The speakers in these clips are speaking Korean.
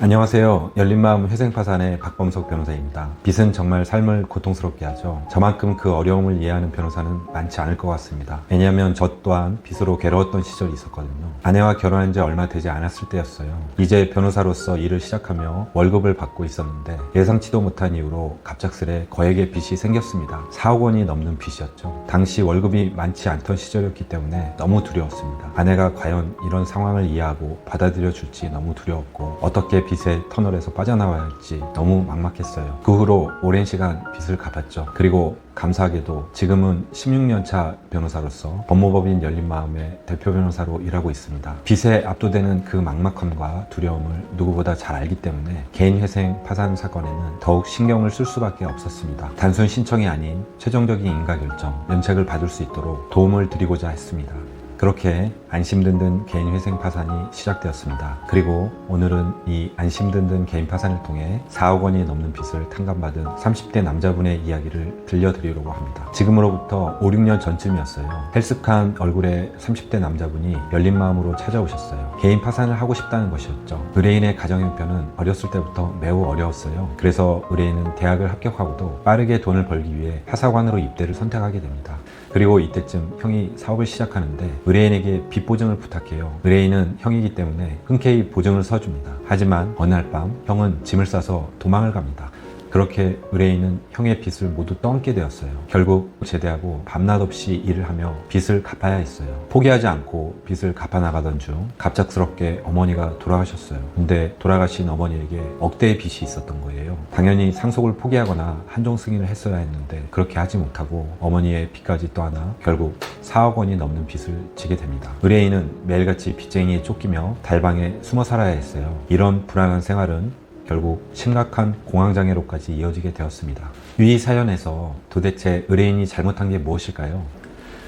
안녕하세요. 열린마음 회생파산의 박범석 변호사입니다. 빚은 정말 삶을 고통스럽게 하죠. 저만큼 그 어려움을 이해하는 변호사는 많지 않을 것 같습니다. 왜냐하면 저 또한 빚으로 괴로웠던 시절이 있었거든요. 아내와 결혼한 지 얼마 되지 않았을 때였어요. 이제 변호사로서 일을 시작하며 월급을 받고 있었는데 예상치도 못한 이유로 갑작스레 거액의 빚이 생겼습니다. 4억 원이 넘는 빚이었죠. 당시 월급이 많지 않던 시절이었기 때문에 너무 두려웠습니다. 아내가 과연 이런 상황을 이해하고 받아들여 줄지 너무 두려웠고 어떻게 빚의 터널에서 빠져나와야 할지 너무 막막했어요. 그 후로 오랜 시간 빚을 갚았죠. 그리고 감사하게도 지금은 16년차 변호사로서 법무법인 열린마음의 대표 변호사로 일하고 있습니다. 빚에 압도되는 그 막막함과 두려움을 누구보다 잘 알기 때문에 개인회생 파산 사건에는 더욱 신경을 쓸 수밖에 없었습니다. 단순 신청이 아닌 최종적인 인가결정, 면책을 받을 수 있도록 도움을 드리고자 했습니다. 그렇게 안심든든 개인회생 파산이 시작되었습니다. 그리고 오늘은 이 안심든든 개인 파산을 통해 4억 원이 넘는 빚을 탕감받은 30대 남자분의 이야기를 들려드리려고 합니다. 지금으로부터 5, 6년 전쯤이었어요. 헬스칸 얼굴의 30대 남자분이 열린 마음으로 찾아오셨어요. 개인 파산을 하고 싶다는 것이었죠. 의뢰인의 가정 형편은 어렸을 때부터 매우 어려웠어요. 그래서 의뢰인은 대학을 합격하고도 빠르게 돈을 벌기 위해 하사관으로 입대를 선택하게 됩니다. 그리고 이때쯤 형이 사업을 시작하는데 의뢰인에게 빚 보증을 부탁해요. 의뢰인은 형이기 때문에 흔쾌히 보증을 서줍니다. 하지만 어느 날 밤 형은 짐을 싸서 도망을 갑니다. 그렇게 의뢰인은 형의 빚을 모두 떠안게 되었어요. 결국 제대하고 밤낮 없이 일을 하며 빚을 갚아야 했어요. 포기하지 않고 빚을 갚아나가던 중 갑작스럽게 어머니가 돌아가셨어요. 근데 돌아가신 어머니에게 억대의 빚이 있었던 거예요. 당연히 상속을 포기하거나 한종 승인을 했어야 했는데 그렇게 하지 못하고 어머니의 빚까지 떠안아 결국 4억 원이 넘는 빚을 지게 됩니다. 의뢰인은 매일같이 빚쟁이에 쫓기며 달방에 숨어 살아야 했어요. 이런 불안한 생활은 결국 심각한 공황장애로까지 이어지게 되었습니다. 이 사연에서 도대체 의뢰인이 잘못한 게 무엇일까요?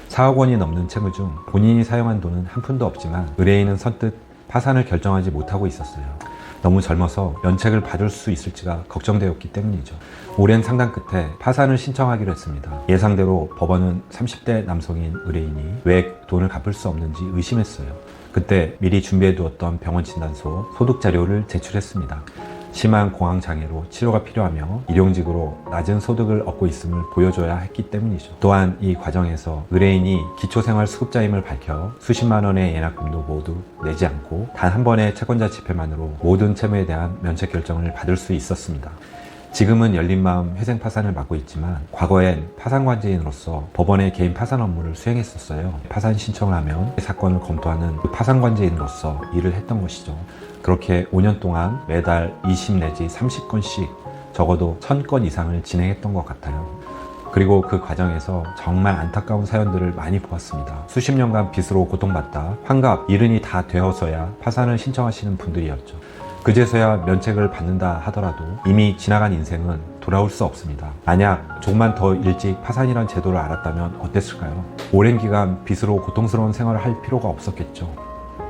4억 원이 넘는 채무 중 본인이 사용한 돈은 한 푼도 없지만 의뢰인은 선뜻 파산을 결정하지 못하고 있었어요. 너무 젊어서 면책을 받을 수 있을지가 걱정되었기 때문이죠. 오랜 상담 끝에 파산을 신청하기로 했습니다. 예상대로 법원은 30대 남성인 의뢰인이 왜 돈을 갚을 수 없는지 의심했어요. 그때 미리 준비해두었던 병원 진단서, 소득 자료를 제출했습니다. 심한 공황장애로 치료가 필요하며 일용직으로 낮은 소득을 얻고 있음을 보여줘야 했기 때문이죠. 또한 이 과정에서 의뢰인이 기초생활수급자임을 밝혀 수십만 원의 예납금도 모두 내지 않고 단 한 번의 채권자 집회만으로 모든 채무에 대한 면책 결정을 받을 수 있었습니다. 지금은 열린마음 회생파산을 맡고 있지만 과거엔 파산관제인으로서 법원의 개인 파산 업무를 수행했었어요. 파산 신청을 하면 사건을 검토하는 파산관제인으로서 일을 했던 것이죠. 그렇게 5년 동안 매달 20 내지 30건씩 적어도 1000건 이상을 진행했던 것 같아요. 그리고 그 과정에서 정말 안타까운 사연들을 많이 보았습니다. 수십 년간 빚으로 고통받다 환갑, 이른이 다 되어서야 파산을 신청하시는 분들이었죠. 그제서야 면책을 받는다 하더라도 이미 지나간 인생은 돌아올 수 없습니다. 만약 조금만 더 일찍 파산이란 제도를 알았다면 어땠을까요? 오랜 기간 빚으로 고통스러운 생활을 할 필요가 없었겠죠.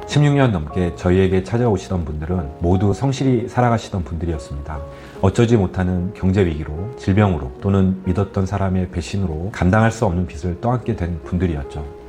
16년 넘게 저희에게 찾아오시던 분들은 모두 성실히 살아가시던 분들이었습니다. 어쩌지 못하는 경제 위기로, 질병으로 또는 믿었던 사람의 배신으로 감당할 수 없는 빚을 떠안게 된 분들이었죠.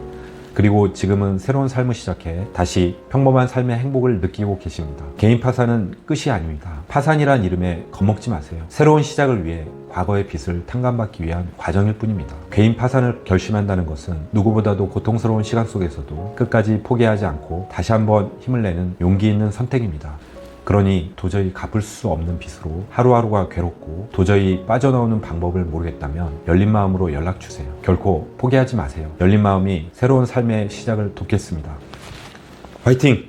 그리고 지금은 새로운 삶을 시작해 다시 평범한 삶의 행복을 느끼고 계십니다. 개인 파산은 끝이 아닙니다. 파산이란 이름에 겁먹지 마세요. 새로운 시작을 위해 과거의 빚을 탕감받기 위한 과정일 뿐입니다. 개인 파산을 결심한다는 것은 누구보다도 고통스러운 시간 속에서도 끝까지 포기하지 않고 다시 한번 힘을 내는 용기 있는 선택입니다. 그러니 도저히 갚을 수 없는 빚으로 하루하루가 괴롭고 도저히 빠져나오는 방법을 모르겠다면 열린마음으로 연락주세요. 결코 포기하지 마세요. 열린마음이 새로운 삶의 시작을 돕겠습니다. 화이팅!